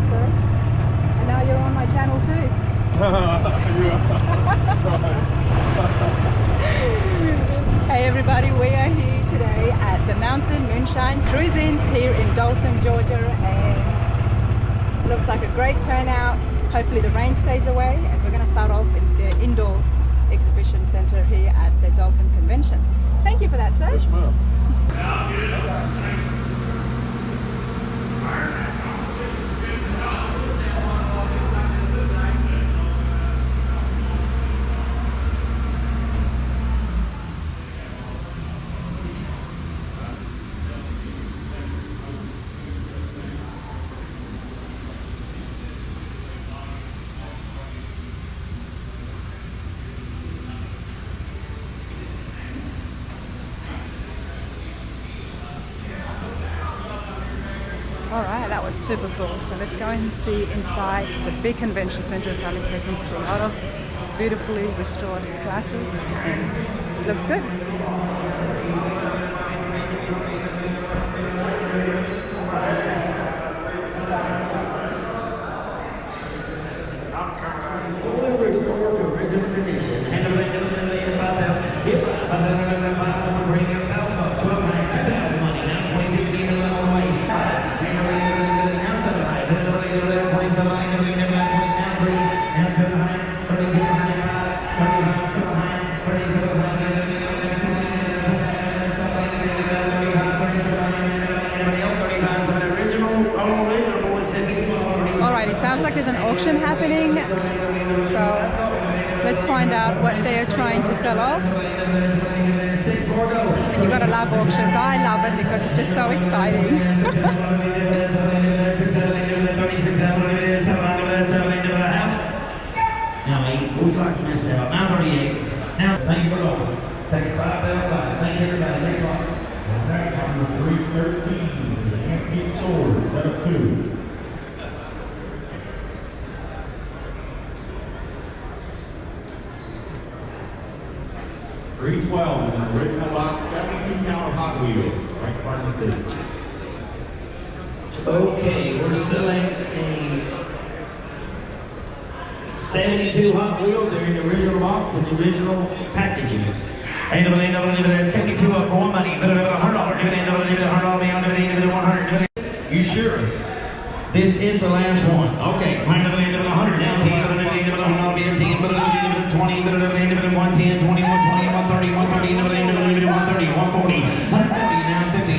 that, sir. And now you're on my channel too. Hey everybody, we are here today at the Mountain Moonshine Cruise In here in Dalton, Georgia, and it looks like a great turnout. Hopefully the rain stays away, and we're going to start off in the indoor exhibition center here at the Dalton Convention. Thank you for that, sir. Yes, ma'am. Alright, that was super cool. So let's go and see inside. It's a big convention center, so I've been taken to see a lot of beautifully restored classes, and it looks good. Sounds like there's an auction happening, so let's find out what they're trying to sell off. And you gotta love auctions. I love it because it's just so exciting. Now 8, we'd like to miss out. Now 38. Now thank you for all. Thanks 5 Bell. Thank you everybody. Next one. That comes 313. The antique sword, set of 2. 312 is an original box, 72 count Hot Wheels, right in front of the stage. Okay, we're selling a 72 Hot Wheels. They're in the original box with the original packaging. Ain't no 72 up for one money, but $100, $100, you sure? This is the last one. Okay, 100 now, 10, 15, 20, 110, 21, 20, 130, 130, 130, 140, 140, now 50,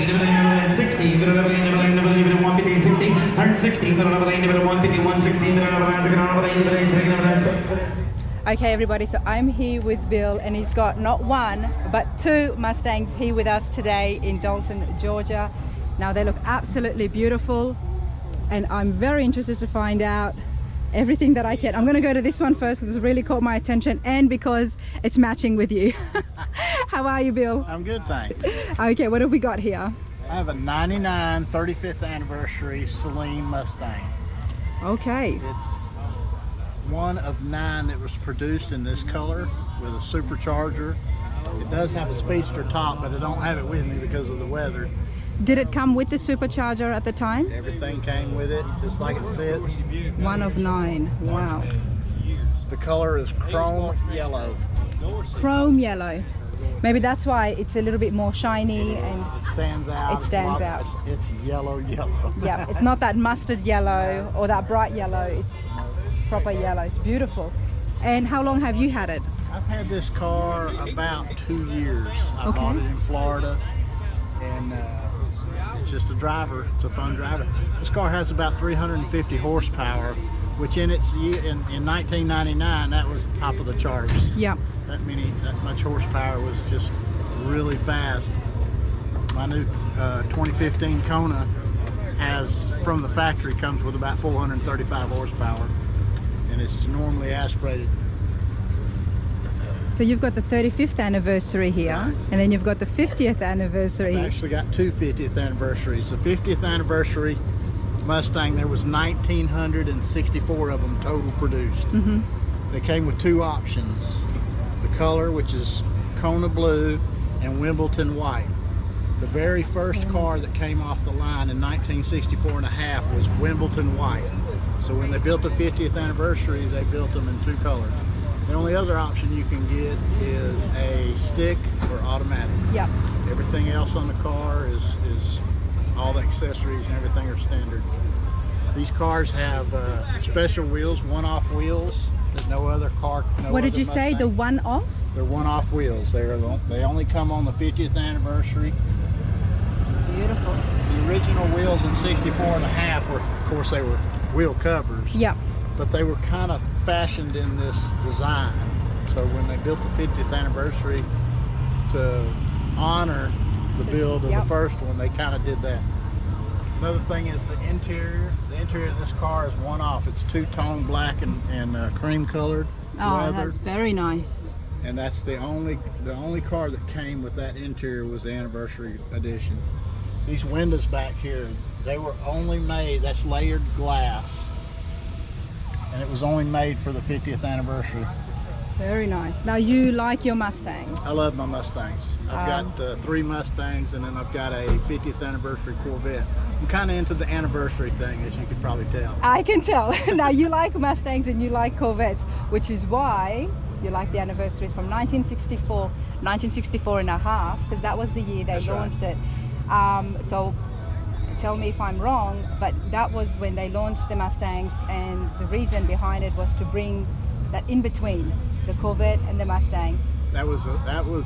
60, 150, 60, 160, 150, 160, Okay everybody, so I'm here with Bill, and he's got not one but 2 Mustangs here with us today in Dalton, Georgia. Now they look absolutely beautiful, and I'm very interested to find out everything that I can. I'm going to go to this one first because it's really caught my attention, and because it's matching with you. How are you, Bill? I'm good, thanks. Okay, what have we got here? I have a 99 35th anniversary Celine Mustang. Okay. It's one of 9 that was produced in this color with a supercharger. It does have a speedster top, but I don't have it with me because of the weather. Did it come with the supercharger at the time? Everything came with it, just like it sits. One of 9. Wow. The color is chrome yellow. Chrome yellow. Maybe that's why it's a little bit more shiny and it stands out. It stands out. It's yellow. Yeah, it's not that mustard yellow or that bright yellow. It's proper yellow. It's beautiful. And how long have you had it? I've had this car about 2 years. I bought it in Florida, and it's just a driver. It's a fun driver. This car has about 350 horsepower, which in 1999 that was top of the charts. Yeah. That much horsepower was just really fast. My new 2015 Kona has, from the factory, comes with about 435 horsepower, and it's normally aspirated. So you've got the 35th anniversary here, and then you've got the 50th anniversary. I've actually got 2 50th anniversaries. The 50th anniversary Mustang, there was 1,964 of them total produced. They came with 2 options. The color, which is Kona blue, and Wimbledon white. The very first car that came off the line in 1964 and a half was Wimbledon white. So when they built the 50th anniversary, they built them in 2 colors. The only other option you can get is a stick or automatic. Yep. Everything else on the car is all the accessories and everything are standard. These cars have special wheels, one-off wheels. There's no other car. What did you say? The one-off? They're one-off wheels. They only come on the 50th anniversary. Beautiful. The original wheels in 64 and a half were, of course, they were wheel covers. Yep. But they were kind of fashioned in this design. So when they built the 50th anniversary to honor the build of the first one, they kind of did that. Another thing is the interior. The interior of this car is one-off. It's 2-tone black and cream colored leather. That's very nice. And that's the only car that came with that interior was the anniversary edition. These windows back here, they were only made, that's layered glass, and it was only made for the 50th anniversary. Very nice. Now you like your Mustangs? I love my Mustangs. I've got 3 Mustangs, and then I've got a 50th anniversary Corvette. I'm kind of into the anniversary thing, as you could probably tell. I can tell. Now you like Mustangs and you like Corvettes, which is why you like the anniversaries from 1964 and a half, because that was the year they launched it. So tell me if I'm wrong, but that was when they launched the Mustangs, and the reason behind it was to bring that in between the Corvette and the Mustang. That was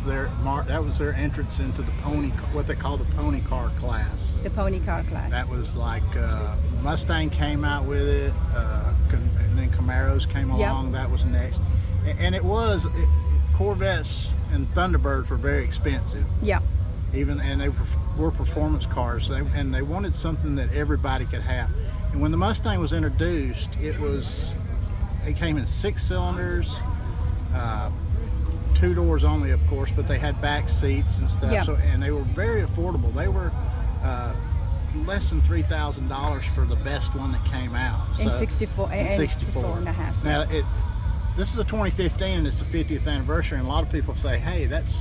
their entrance into the pony, what they call the pony car class. The pony car class. That was like Mustang came out with it, and then Camaros came along. Yep. That was next, and Corvettes and Thunderbirds were very expensive. Yeah. And they were performance cars, and they wanted something that everybody could have. And when the Mustang was introduced, it came in 6 cylinders, 2 doors only, of course, but they had back seats and stuff. Yep. So, and they were very affordable. They were less than $3,000 for the best one that came out. In 64 and a half. Now this is a 2015 and it's the 50th anniversary, and a lot of people say, hey, that's,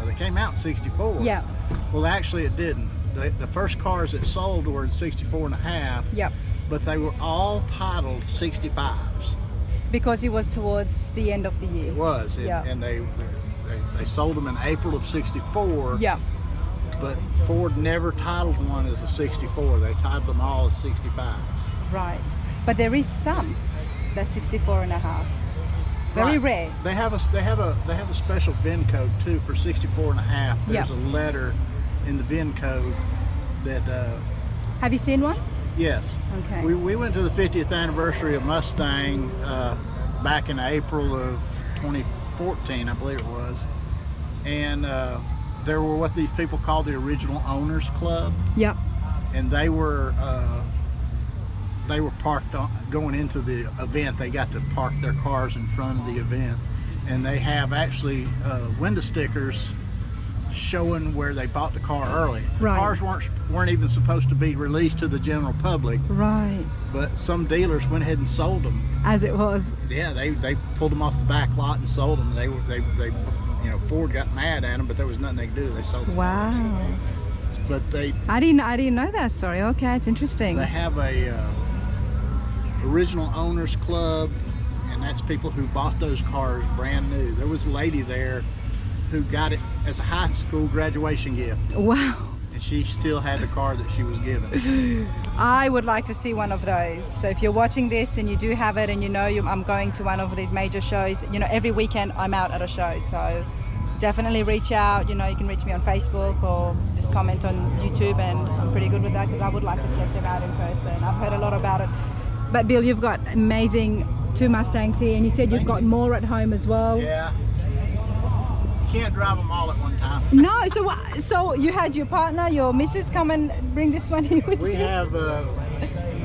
they came out in 64. Yeah. Well, actually it didn't. The first cars that sold were in 64 and a half. Yep. But they were all titled 65s. Because it was towards the end of the year. It was. And they sold them in April of 64. Yeah. But Ford never titled one as a 64. They titled them all as 65s. Right. But there is some that's 64 and a half. Very rare. They have a special VIN code too for 64 and a half. There's a letter in the VIN code that have you seen one? Yes. Okay. We went to the 50th anniversary of Mustang back in April of 2014, I believe it was. And there were what these people call the original owners club. Yep. And they were parked going into the event. They got to park their cars in front of the event, and they have actually window stickers showing where they bought the car early. Right. Cars weren't even supposed to be released to the general public. Right. But some dealers went ahead and sold them. As it was. Yeah, they pulled them off the back lot and sold them. They Ford got mad at them, but there was nothing they could do. They sold them. Wow. But I didn't know that story. Okay, it's interesting. They have a original owners club, and that's people who bought those cars brand new. There was a lady there who got it as a high school graduation gift. Wow. And she still had the car that she was given. I would like to see one of those. So if you're watching this and you do have it, and I'm going to one of these major shows, every weekend I'm out at a show, so definitely reach out. You can reach me on Facebook or just comment on YouTube, and I'm pretty good with that because I would like to check them out in person. I've heard a lot about it. But Bill, you've got amazing 2 Mustangs here, and you said you've got more at home as well. Yeah. You can't drive them all at one time. No, so you had your partner, your missus, come and bring this one here with you? We have,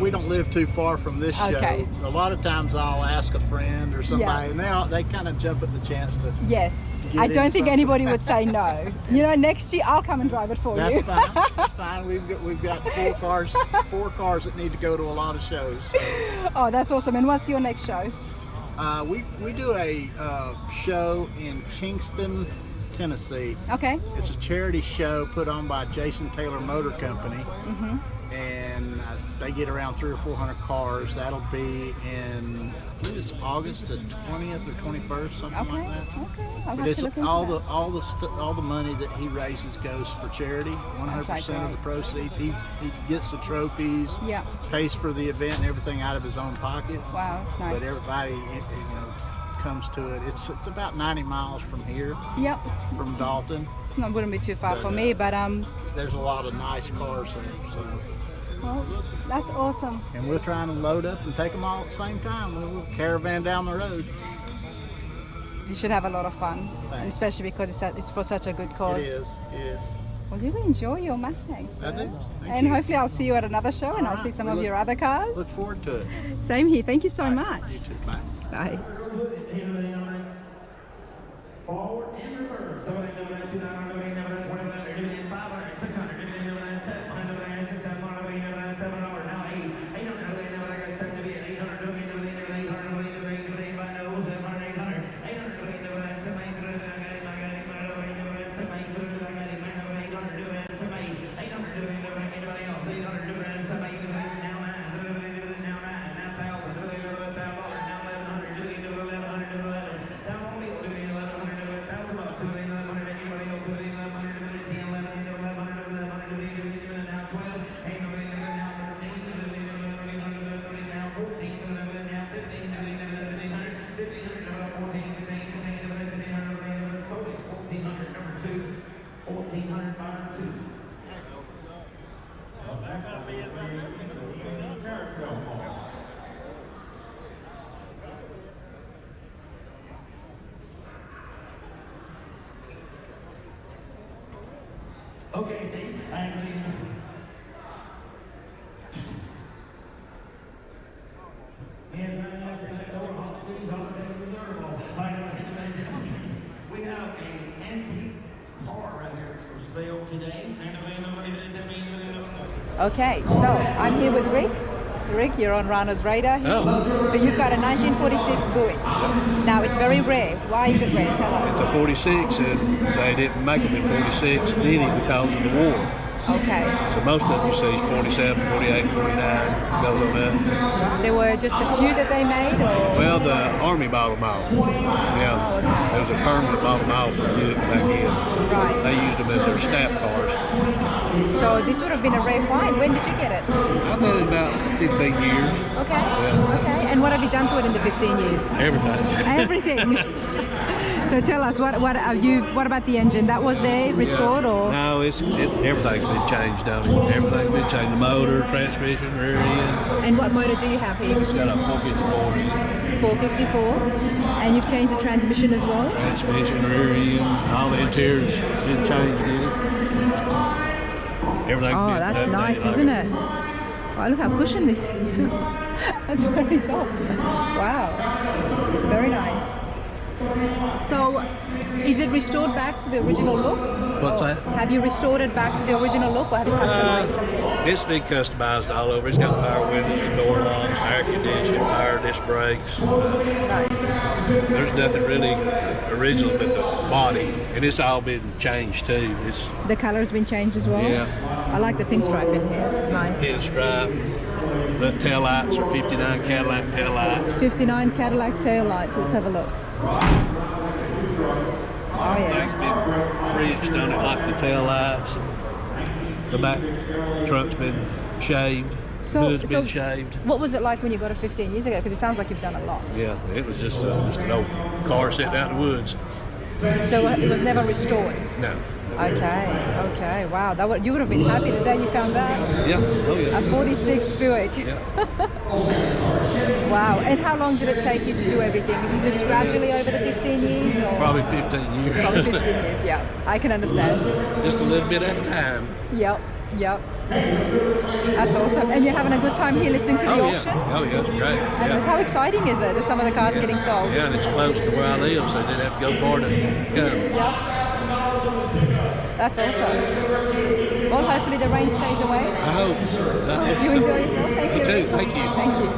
we don't live too far from this show. A lot of times I'll ask a friend or somebody, and they kind of jump at the chance to. Yes. I don't think anybody would say no. Next year I'll come and drive it for you. That's fine. That's fine. We've got 4 cars that need to go to a lot of shows. So. Oh, that's awesome. And what's your next show? We do a show in Kingston, Tennessee. Okay. It's a charity show put on by Jason Taylor Motor Company, and they get around 300 or 400 cars. That'll be in, I believe it's August the 20th or 21st, something like that. Okay. I'll But have to look into all that. the money that he raises goes for charity. 100% of the proceeds. He gets the trophies. Yeah. Pays for the event and everything out of his own pocket. Wow, it's nice. But everybody, comes to it. It's about 90 miles from here. Yep. From Dalton. It's not wouldn't be too far for me, but there's a lot of nice cars there. So. Well, that's awesome. And we're trying to load up and take them all at the same time. We'll caravan down the road. You should have a lot of fun, and Thanks. especially because it's for such a good cause. It is. It is. Well, you enjoy your Mustangs. I do. Thank And you. hopefully I'll see you at another show, and I'll see some of your other cars. Look forward to it. Same here. Thank you so much. You too. Bye. Bye. Forward and reverse. 700, 2,000, 500, 600, 700, 600, 700, now 800, 800, 700, 800, Okay, Steve. We have an antique car right here for sale today. Okay, so I'm here with Rick. Rick, you're on Rana's radar here. Oh. So you've got a 1946 Buick. Now it's very rare. Why is it rare? Tell us. It's a 46, and they didn't make them in 46 needed because of the war. Okay. So most of them you see is 47, 48, 49, goes on that. There were just a few that they made, or? Well, the Army bought them out. Yeah. Oh, okay. There was a permanent bought them out for Buick back in. Right. They used them as their staff cars. So this would have been a rare find. When did you get it? I've had it about 15 years. Okay. Yeah. Okay. And what have you done to it in the 15 years? Everything. Everything. So tell us, what about the engine? That was there, restored, or? No, everything's been changed on it. Everything's been changed. The motor, transmission, rear end. And what motor do you have here? It's got a 454 in it. 454. And you've changed the transmission as well? Transmission, rear end, all the interior's been changed in it. Everything. Oh, that's nice, isn't it? Wow, look how cushioned this is. That's very soft. Wow, it's very nice. So, is it restored back to the original look? What's Or that? Have you restored it back to the original look, or have you customized something? It's been customized all over. It's got power windows and door locks, air conditioning, power disc brakes. Nice. There's nothing really original but the body, and it's all been changed too. It's The color's been changed as well? Yeah. I like the pinstripe in here, it's nice. pinstripe. The tail lights are 59 Cadillac tail lights. 59 Cadillac tail lights, let's have a look. Oh yeah. Everything's been fridged on it, like the tail lights. The back trunk's been shaved. Hood's been shaved. What was it like when you got it 15 years ago? Because it sounds like you've done a lot. Yeah, it was just an old car sitting out in the woods. So it was never restored? No. Okay, wow. You would have been happy the day you found that. Yeah, oh yeah. A 46 Buick. Yeah. Wow. And how long did it take you to do everything? Is it just gradually over the 15 years? Or? Probably 15 years. Probably 15 years, yeah. I can understand. Just a little bit at a time. Yep. That's awesome. And you're having a good time here listening to the auction? Yeah. Oh yeah, it's great. And Yeah. how exciting is it that some of the cars getting sold? Yeah, and it's close to where I live, so I didn't have to go far to come. Yep. That's awesome. Well, hopefully the rain stays away. I hope. You enjoy yourself. Thank you. You too. Thank you. Thank you.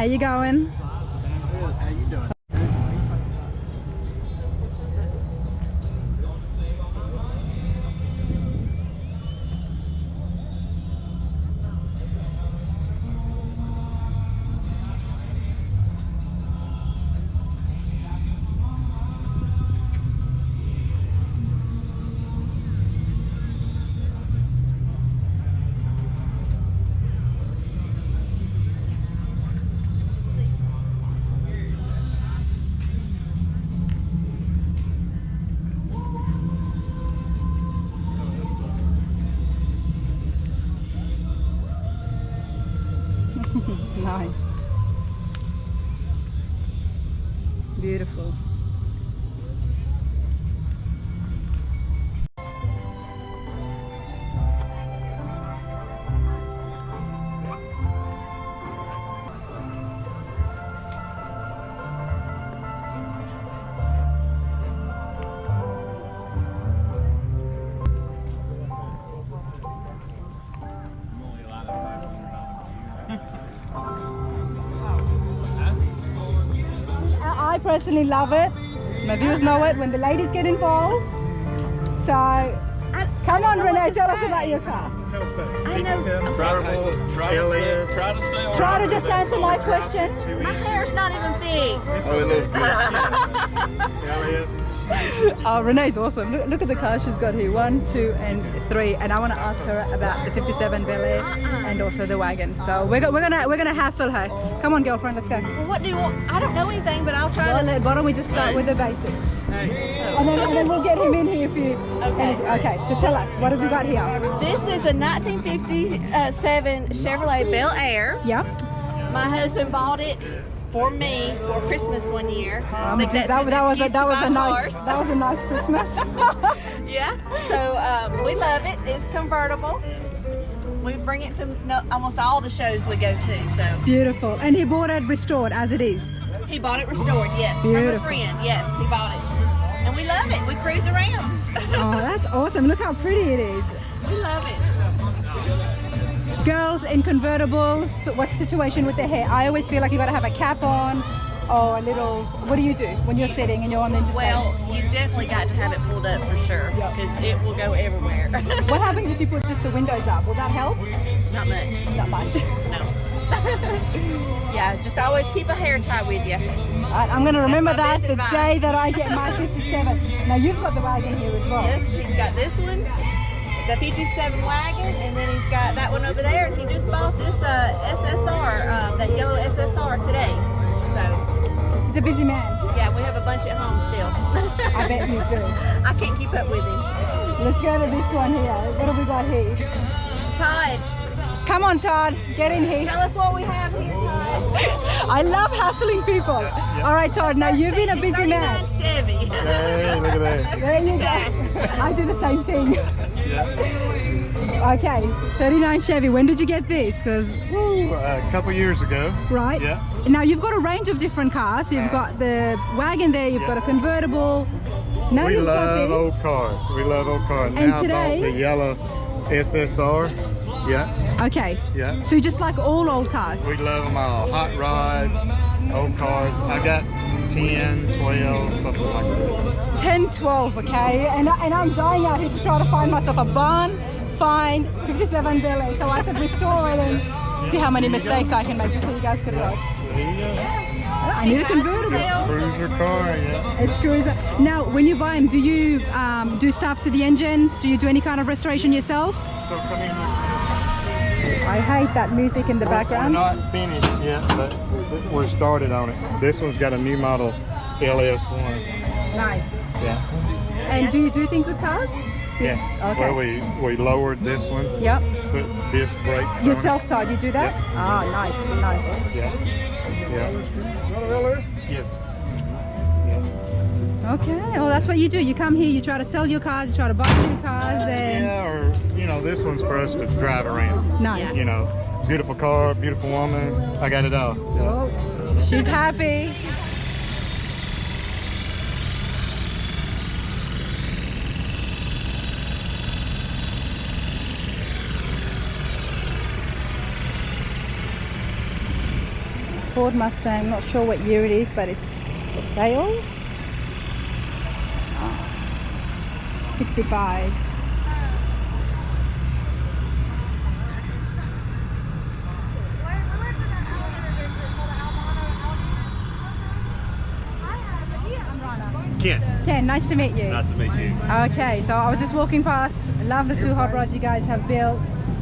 How you going? Good. How you doing? Nice. Beautiful. I personally love it. My viewers know it when the ladies get involved. So, come on, Renee, tell us about your car. Tell us about it. I know. Try to just answer my question. My hair's not even fixed. Oh, it looks good. LS. Oh, Renee's awesome. Look at the cars she's got here. 1, 2, and 3. And I want to ask her about the 57 Bel Air and also the wagon. So we're gonna hassle her. Come on, girlfriend, let's go. Well, what do you want? I don't know anything, but I'll try to. Why don't we just start with the basics? Hey. And then we'll get him in here for you. Okay. Okay, so tell us, what have we got here? This is a 1957 Chevrolet Bel Air. Yeah. My husband bought it for me for Christmas one year. That was a nice Christmas. Yeah. So we love it. It's convertible. We bring it to almost all the shows we go to. So Beautiful. And he bought it restored as it is. he bought it restored. Yes, Beautiful. from a friend. Yes, he bought it, and we love it. We cruise around. Oh, that's awesome. Look how pretty it is. We love it. Girls in convertibles, what's the situation with the hair? I always feel like you gotta have a cap on or a little, what do you do when you're sitting and you're on the interstate? Well, you definitely got to have it pulled up for sure, Yep. because it will go everywhere. What happens if you put just the windows up? Will that help? Not much. Not much. No. Yeah, just always keep a hair tie with you. Alright, I'm gonna remember That's my that the best day advice. that I get my 57. Now you've got the wagon here as well. Yes, he's got this one, the 57 wagon, and then he's got that one over there, and he just bought this SSR, that yellow SSR today. So, He's a busy man. yeah, we have a bunch at home still. I bet you do. I can't keep up with him. Let's go to this one here. What have we got here? Todd, Come on, Todd, get in here. tell us what we have here, Todd. I love hassling people. All right, Todd, now you've been a busy man. 39 Chevy. Hey, look at that. There you go. I do the same thing. Okay, 39 Chevy. When did you get this? Because A couple years ago. right. Yeah. Now you've got a range of different cars. You've got the wagon there. You've got a convertible. Now We you've got love this. old cars. We love old cars. And Now I today- bought the yellow SSR. Yeah, Okay. yeah. So you just like all old cars. We love them all. Hot rods, old cars. I got 10, 12, something like that. 10, 12. Okay. And I'm dying out here to try to find myself a barn find 57 Bel Air so I could restore it and see how many mistakes I can make just so you guys could watch. There you go. I need a convertible. Cruiser car, yeah. It's Cruiz. Now, when you buy them, do you do stuff to the engines? Do you do any kind of restoration yourself? So come in. I hate that music in the We're background. not finished yet, but we're started on it. This one's got a new model LS1. Nice. Yeah. And do you do things with cars? Yeah. Okay. Well, we lowered this one, Yep. put disc brakes on it. Yourself, Todd, you do that? Yep. Ah, nice, nice. Yeah. Yeah. Yes. Yeah. Okay, well that's what you do. You come here, you try to sell your cars, you try to buy new cars, and Yeah, or this one's for us to drive around. nice. Beautiful car, beautiful woman. I got it all. Yeah. Oh, she's happy. Ford Mustang. Not sure what year it is, but it's for sale. 65. Ken, nice to meet you. Nice to meet you. Okay, so I was just walking past. I love the two hot rods you guys have built.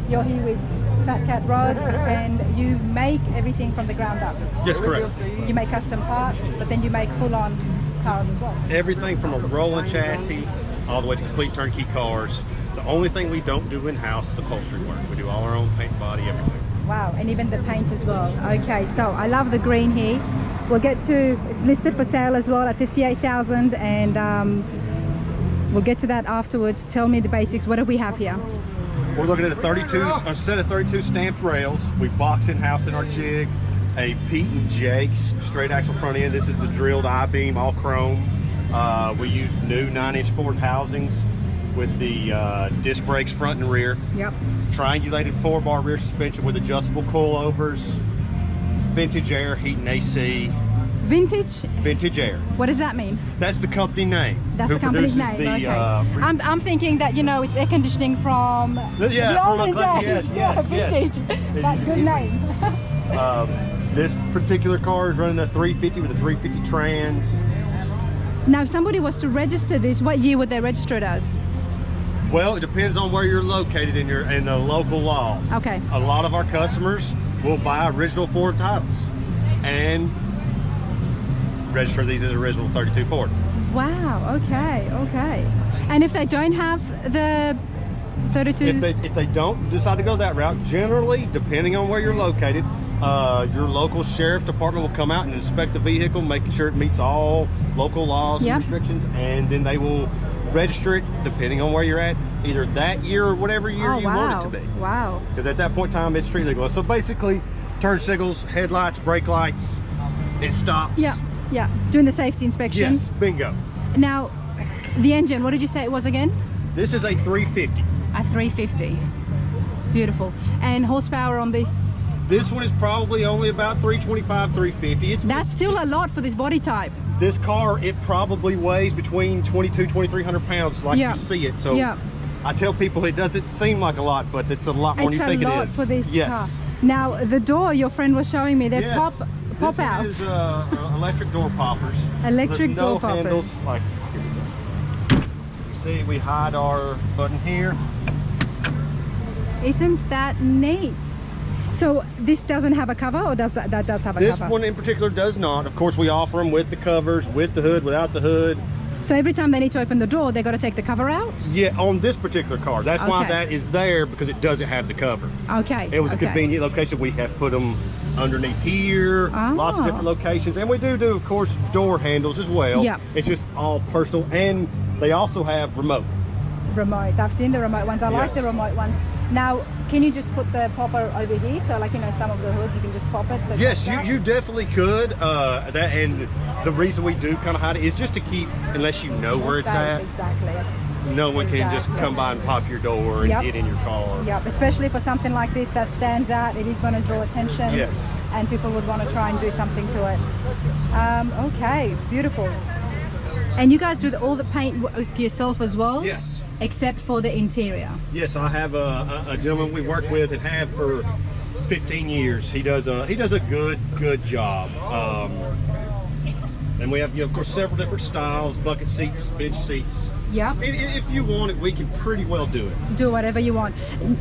You're here with Fat Cat Rods, and you make everything from the ground up. Yes, correct. You make custom parts, but then you make full-on cars as well. Everything from a rolling chassis all the way to complete turnkey cars. The only thing we don't do in-house is upholstery work. We do all our own paint, body, everything. Wow, and even the paint as well. Okay, so I love the green here. We'll get to, it's listed for sale as well at 58,000, and we'll get to that afterwards. Tell me the basics. What do we have here? We're looking at a set of 32 stamped rails. We box in-house in our jig. A Pete and Jake's straight axle front end. This is the drilled I-beam, all chrome. We use new 9-inch Ford housings with the disc brakes front and rear. Yep. Triangulated 4-bar rear suspension with adjustable coilovers. Vintage air, heat and AC. Vintage? Vintage air. What does that mean? That's the company name. That's the company's name. Okay. I'm thinking that, you know, it's air conditioning from the olden days. Yes, vintage. That good name. This particular car is running a 350 with a 350 trans. Now, if somebody was to register this, what year would they register it as? Well, it depends on where you're located in the local laws. Okay. A lot of our customers will buy original Ford titles and register these as original 32 Ford. Wow. Okay. Okay. And if they don't have the 32, if they don't decide to go that route, generally, depending on where you're located, your local sheriff department will come out and inspect the vehicle, making sure it meets all local laws and restrictions, and then they will register it depending on where you're at, either that year or whatever year you want it to be. Wow. Because at that point in time, it's street legal. So basically, turn signals, headlights, brake lights, it stops. Yeah, yeah. Doing the safety inspection. Yes, bingo. Now, the engine, what did you say it was again? This is a 350. A 350. Beautiful. And horsepower on this? This one is probably only about 325, 350. That's still a lot for this body type. This car, it probably weighs between 2,300 pounds like you see it. So I tell people it doesn't seem like a lot, but it's a lot more than you think it is. It's a lot for this car. Yes. Now, the door your friend was showing me, they pop out. This is electric door poppers. Electric door poppers. Handles, like, here we go. You see, we hide our button here. Isn't that neat? So this doesn't have a cover, or does that does have a cover? This one in particular does not. Of course, we offer them with the covers, with the hood, without the hood. So every time they need to open the door, they got to take the cover out? Yeah, on this particular car. That's why that is there, because it doesn't have the cover. Okay. It was a convenient location. We have put them underneath here, lots of different locations. And we do, of course, door handles as well. Yeah. It's just all personal. And they also have remote. Remote. I've seen the remote ones. I like the remote ones. Now, can you just put the popper over here? So, like, you know, some of the hoods, you can just pop it. So yes, you definitely could. And the reason we do kind of hide it is just to keep, unless you know where it's at. Exactly. No one can just come by and pop your door and get in your car. Yep, especially for something like this that stands out. It is going to draw attention. Yes. And people would want to try and do something to it. Okay, beautiful. And you guys do all the paint yourself as well? Yes. Except for the interior? Yes, I have a gentleman we work with and have for 15 years. He does a good job. And we have, of course, several different styles: bucket seats, bench seats. Yeah. If you want it, we can pretty well do it. Do whatever you want.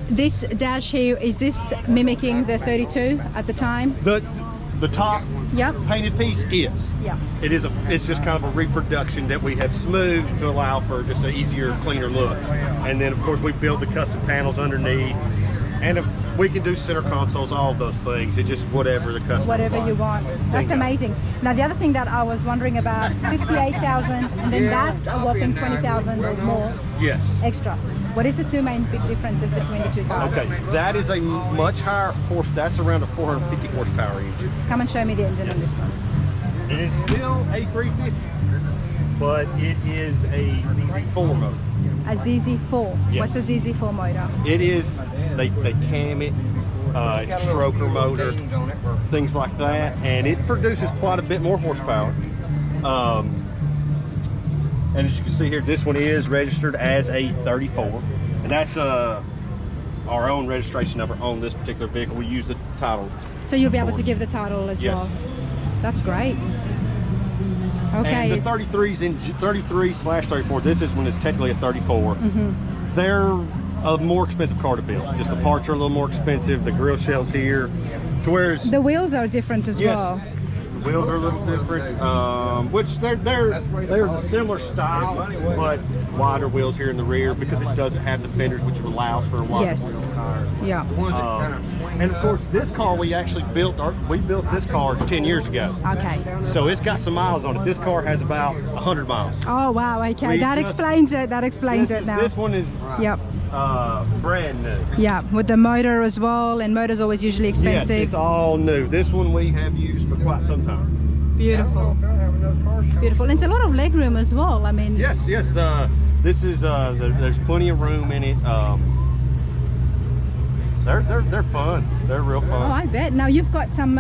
This dash here, is this mimicking the 32 at the time? The top painted piece is. Yeah. It's just kind of a reproduction that we have smoothed to allow for just an easier, cleaner look. And then, of course, we build the custom panels underneath. And if we can do center consoles, all of those things. It's just whatever the customer Whatever you want. That's amazing. Now, the other thing that I was wondering about, 58,000, and then that's a whopping 20,000 or more. Yes. Extra. What is the two main big differences between the two cars? Okay, that is a much higher horse. That's around a 450 horsepower engine. Come and show me the engine on this one. It is still a 350, but it is a ZZ4 motor. A ZZ4. Yes. What's a ZZ4 motor? It is, they cam it. It's a stroker motor, things like that, and it produces quite a bit more horsepower. And as you can see here, this one is registered as a 34, and that's our own registration number on this particular vehicle. We use the title. So you'll be able to give the title as well. That's great. Okay. And the 33s in 33/34. This is when it's technically a 34. They're a more expensive car to build. Just the parts are a little more expensive. The grill shells here, to whereas the wheels are different as well. The wheels are a little different, which they're a similar style, but wider wheels here in the rear because it doesn't have the fenders, which allows for a wider wheel tire. Yeah. And of course, this car we actually built. We built this car 10 years ago. Okay. So it's got some miles on it. This car has about 100 miles. Oh wow. Okay, that explains it. That explains it now. This one is. Yep. Brand new. Yeah, with the motor as well, and motor's always usually expensive. Yes, it's all new. This one we have used for quite some time. Beautiful. Beautiful. And it's a lot of leg room as well. I mean. Yes. This is there's plenty of room in it. They're fun. They're real fun. Oh, I bet. Now you've got some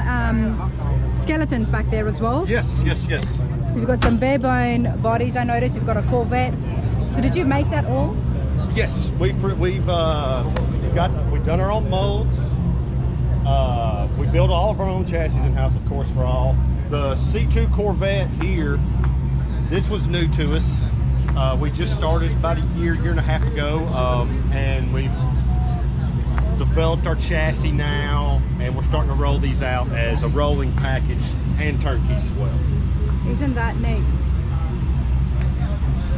skeletons back there as well. Yes. So you've got some bare bone bodies. I noticed you've got a Corvette. So did you make that all? Yes, we've done our own molds. We build all of our own chassis in house, of course, for all. The C2 Corvette here, this was new to us. We just started about a year and a half ago, and we've developed our chassis now, and we're starting to roll these out as a rolling package and turnkeys as well. Isn't that neat?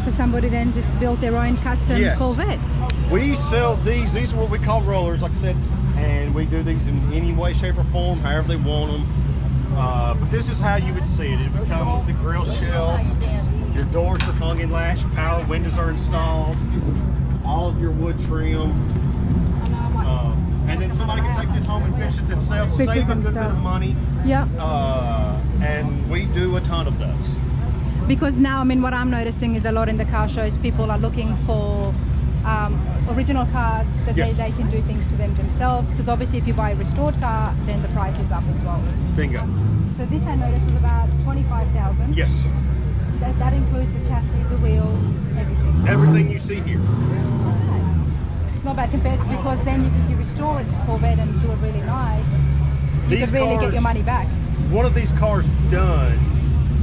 For somebody then just built their own custom Corvette. We sell these are what we call rollers, like I said, and we do these in any way, shape, or form, however they want them. But this is how you would see it. It would come with the grill shell, your doors are hung and latched, power windows are installed, all of your wood trim, and then somebody can take this home and fix it themselves, save a good bit of money. Yeah. And we do a ton of those. Because now, I mean, what I'm noticing is a lot in the car shows, people are looking for original cars that they can do things to them themselves. Because obviously, if you buy a restored car, then the price is up as well. Bingo. So this I noticed was about 25,000. Yes. That includes the chassis, the wheels, everything. Everything you see here. It's not bad compared to, because then if you restore a Corvette and do it really nice, you could really get your money back. One of these cars done,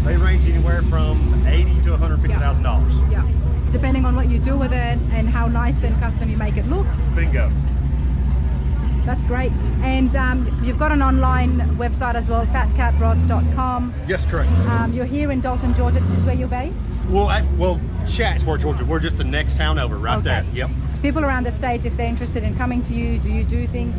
they range anywhere from $80,000 to $150,000. Yeah, depending on what you do with it and how nice and custom you make it look. Bingo. That's great. And you've got an online website as well, fatcatrods.com. Yes, correct. You're here in Dalton, Georgia. This is where you're based? Well, Chatsworth, Georgia. We're just the next town over, right there. Yep. People around the States, if they're interested in coming to you, do you do things,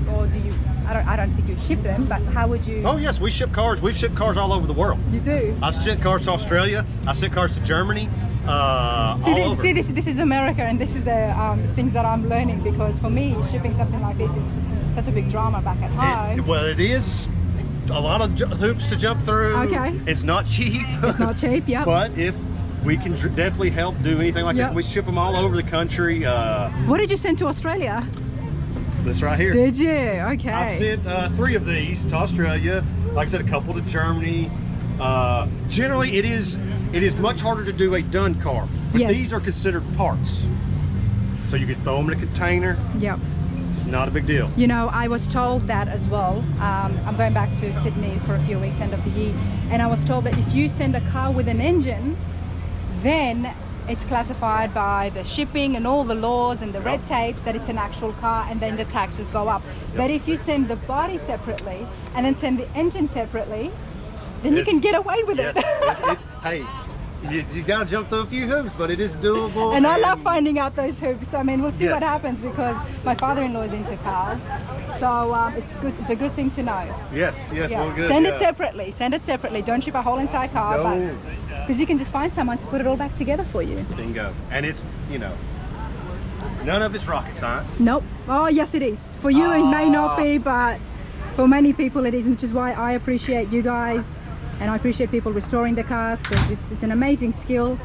or do you? I don't think you ship them, but how would you? Oh yes, we ship cars. We've shipped cars all over the world. You do? I've sent cars to Australia. I've sent cars to Germany. See, this is America, and this is the things that I'm learning, because for me, shipping something like this is such a big drama back at home. Well, it is a lot of hoops to jump through. Okay. It's not cheap. It's not cheap, yeah. But if we can definitely help do anything like that, we ship them all over the country. What did you send to Australia? This right here. Did you? Okay. I've sent 3 of these to Australia. Like I said, a couple to Germany. Generally, it is much harder to do a done car, but these are considered parts. So you can throw them in a container. Yep. It's not a big deal. You know, I was told that as well. I'm going back to Sydney for a few weeks, end of the year, and I was told that if you send a car with an engine, then it's classified by the shipping and all the laws and the red tapes that it's an actual car, and then the taxes go up. But if you send the body separately and then send the engine separately, then you can get away with it. Hey, you got to jump through a few hoops, but it is doable. And I love finding out those hoops. I mean, we'll see what happens, because my father-in-law is into cars, so it's good. It's a good thing to know. Yes, well, good. Send it separately. Send it separately. Don't ship a whole entire car, because you can just find someone to put it all back together for you. Bingo. And it's, you know, none of it's rocket science. Nope. Oh, yes, it is. For you, it may not be, but for many people, it is, which is why I appreciate you guys. And I appreciate people restoring the cars, because it's an amazing skill.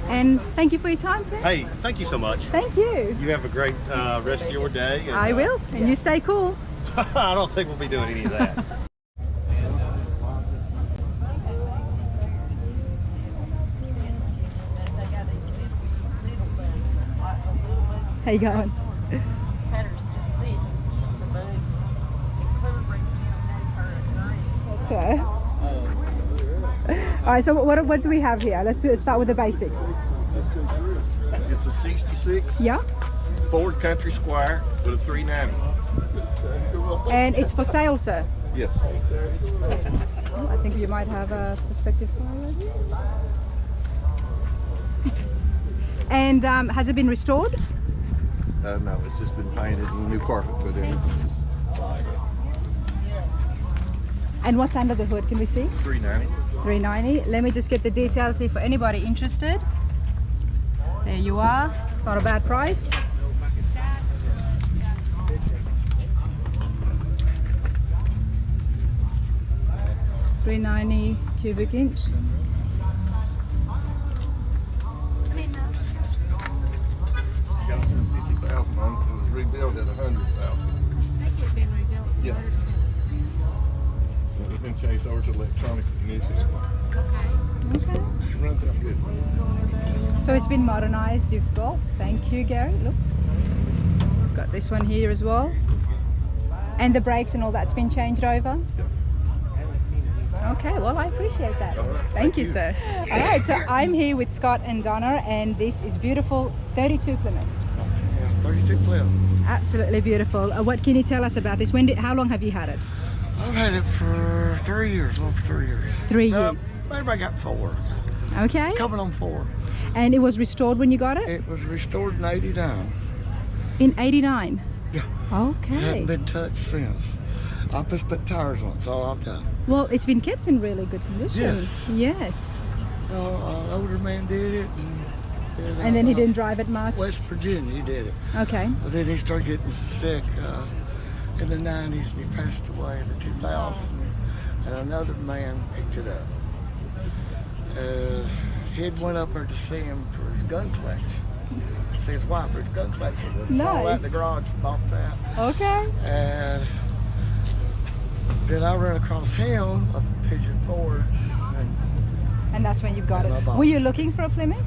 And thank you for your time, Chris. Hey, thank you so much. Thank you. You have a great rest of your day. And, I will. And you stay cool. I don't think we'll be doing any of that. How you going? So, all right. So what do we have here? Let's start with the basics. It's a 66 Yeah. Ford Country Squire with a 390. And it's for sale, sir. Yes. Oh, I think you might have a prospective buyer. And has it been restored? No, it's just been painted and new carpet put in. And what's under the hood? Can we see? 390. 390. Let me just get the details here for anybody interested. There you are. It's not a bad price. $390 cubic inch. It's got 150,000 on it. It was rebuilt at 100,000. Yeah. It's been changed over to electronic ignition. Okay. It runs out good. So it's been modernized. You've got. Thank you, Gary. Look. Got this one here as well. And the brakes and all that's been changed over? Okay, well, I appreciate that. Thank you, sir. All right, so I'm here with Scott and Donna, and this is beautiful 32 Plymouth. Yeah, 32 Plymouth. Absolutely beautiful. What can you tell us about this? How long have you had it? I've had it for 3 years, over 3 years. 3 years. Maybe I got 4. Okay. Coming on 4. And it was restored when you got it? It was restored in 89. In 89? Yeah. Okay. It hasn't been touched since. I've just put tires on, that's all I've done. Well, it's been kept in really good condition. Yes. Yes. An older man did it. And then he didn't drive it much? West Virginia, he did it. Okay. But then he started getting sick in the 90s, and he passed away in the 2000s. And another man picked it up. He'd went up there to see him for his gun collection. See his wife for his gun collection. Saw that in the garage and bought that. Okay. And then I ran across him a Pigeon Ford. And that's when you got And I it. bought Were it. you looking for a Plymouth?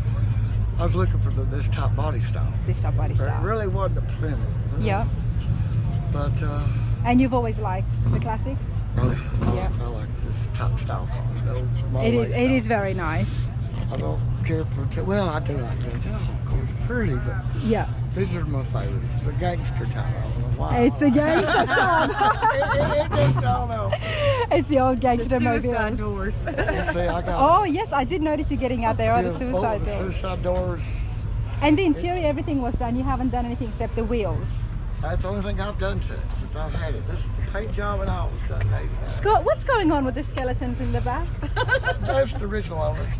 I was looking for this top body style. This top body But style. it really wasn't a Plymouth. Yeah. But And you've always liked the classics? I like this top style cars. It is very nice. I don't care for well, I do like them. Cars are pretty, but Yeah. these are my favorites. The gangster type. I don't know why. It's the gangster song. it just don't know. It's the old gangster mobile. doors. See, I got Oh yes, I did notice you getting out there on the suicide the doors. suicide doors. And the interior, everything was done. You haven't done anything except the wheels. That's the only thing I've done to it since I've had it. This is the paint job and all was done in 89. Scott, what's going on with the skeletons in the back? That's the original owners.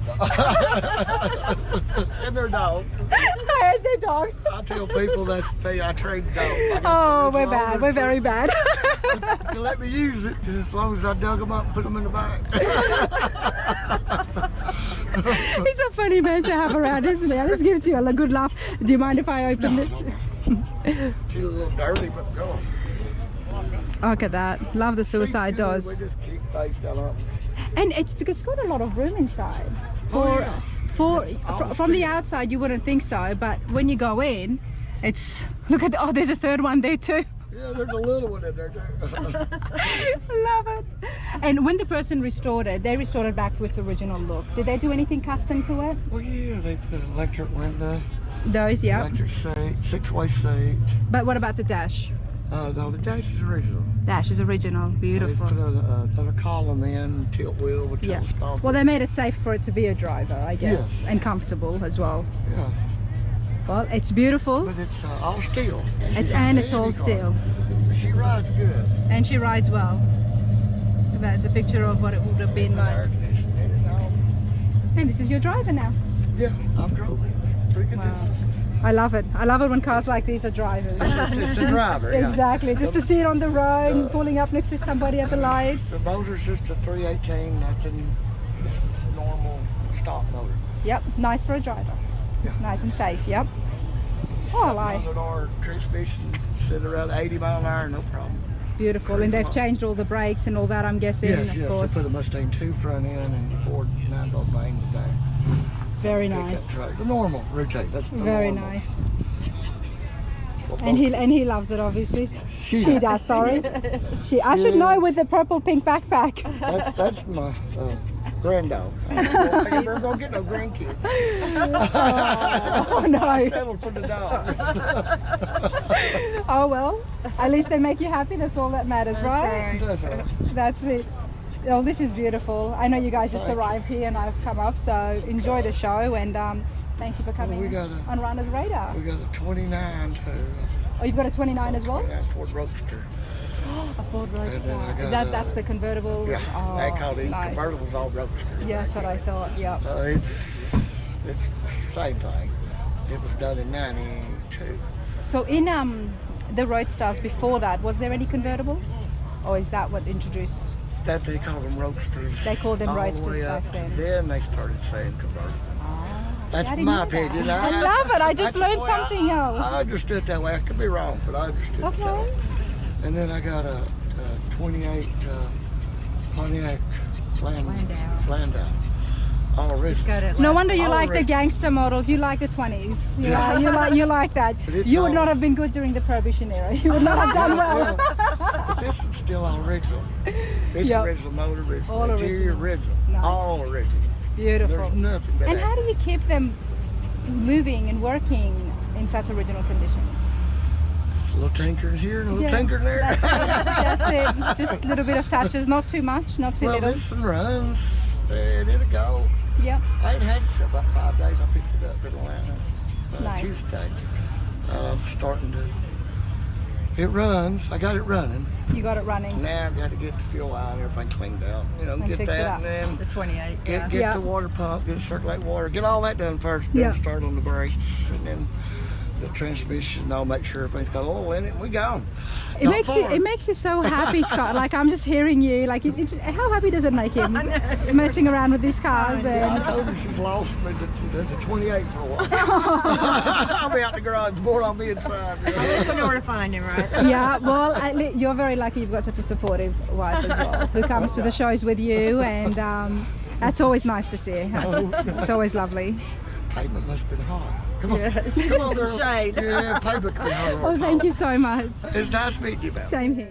And their dog. And the dog. I tell people that's the thing. I trade the dog. I got the Oh, we're original bad. owners We're very bad. to let me use it as long as I dug them up and put them in the back. He's a funny man to have around, isn't he? This gives you a good laugh. Do you mind if I open this? She's a little dirty, but go on. Look at that. Love the suicide We doors. just keep things down up. And it's got a lot of room inside. Oh, yeah. From the outside, you wouldn't think so, but when you go in, it's look at there's a third one there too. Yeah, there's a little one in there too. Love it. And when the person restored it, they restored it back to its original look. Did they do anything custom to it? Well, yeah, they put an electric window, Those, yeah. electric seat, 6-way seat. But what about the dash? No, the dash is original. Dash is original, beautiful. They put another column in, tilt wheel with Yeah. telescope. Well, they made it safe for it to be a driver, I guess, Yes. and comfortable as well. Yeah, Well, it's beautiful. but it's all steel. It's all Heavy steel, car. She rides good. and she rides well. That's a picture of what it would have been like. Air conditioning and all. And this is your driver now. Yeah, I've drove it. Pretty good Wow. distance. I love it. I love it when cars like these are drivers. It's a driver, yeah. Exactly. Just to see it on the road, pulling up next to somebody at the lights. The motor's just a 318, nothing. This is a normal stock motor. Yep. Nice for a driver. Yeah. Nice and safe. Yep. Oh, I like. 700R transmission, sit around 80 mile an hour, no problem. Beautiful. And they've changed all the brakes and all that, I'm guessing, Yes, of yes. course. They put a Mustang 2 front end and the Ford 9-bolt main today. Very Pickup nice. truck. The normal rotate. That's the Very normal. nice. Well, And he loves it, obviously. She She does. does, sorry. I should know with the purple pink backpack. That's my granddog. I don't think we're gonna get no grandkids. Oh, So no. I settled for the dog. Oh well, at least they make you happy. That's all that matters, right? That's right. That's it. Oh, this is beautiful. I know you guys just Thank you. arrived here and I've come up, so enjoy the show and thank you for coming we got on Runner's Radar. We got a 29 too. Oh, you've got a 29 as well? 29 Ford Roadster. A Ford And Roadster. then I got That's the convertible. Yeah, Oh, they call these nice. convertibles all Roadsters. Yeah, that's what I thought. Yeah. It's same thing. It was done in 92. So in the Roadsters before that, was there any convertibles, or is that what introduced? That they called them Roadsters. They called them all the Roadsters way up back to then. Then they started saying convertible. That's I didn't my know that. opinion. I love it. I just learned something else. I understood that way. I could be wrong, but I understood it that Okay. way. And then I got a 28 Pontiac Landau. All original. No wonder you All like the original. gangster models. You like the 20s. Yeah. You like that. But it's You would all- not have been good during the Prohibition era. You would not have done well. But this is still all original. This Yep. original motor, original All interior, original. original. Nice. All original. Beautiful. There's nothing but And that. how do you keep them moving and working in such original conditions? A little tinker here and a little Yeah, tinker there. That's it. Just a little bit of touches, not too much, not too Well, little. this one runs. And it'll go. Yep. I ain't had it for about 5 days. I picked it up in Atlanta Nice. Tuesday. Starting to. It runs. I got it running. You got it running. Now I've got to get the fuel out and everything cleaned out. You know, And get fix it that up. and then The 28. get Yeah. the water pump, get circulate water, get all that done first. Then Yeah. start on the brakes and then the transmission. I'll make sure everything's got oil in it. And we go. It makes you so happy, Scott. Like I'm just hearing you. Like how happy does it make him messing around with these cars? I And told her she's lost me the 28 for a while. I'll be out in the garage board. I'll be inside. You know? I know where to find him, right? yeah, well, you're very lucky. You've got such a supportive wife as well, who comes to the shows with you, and that's always nice to see. It's always lovely. Pavement must have been hot. Come on. Yes. Come on, Some girl. shade. Yeah, pavement can be hot. all Oh, the thank time. you so much. It's nice meeting you, Mel. Same here.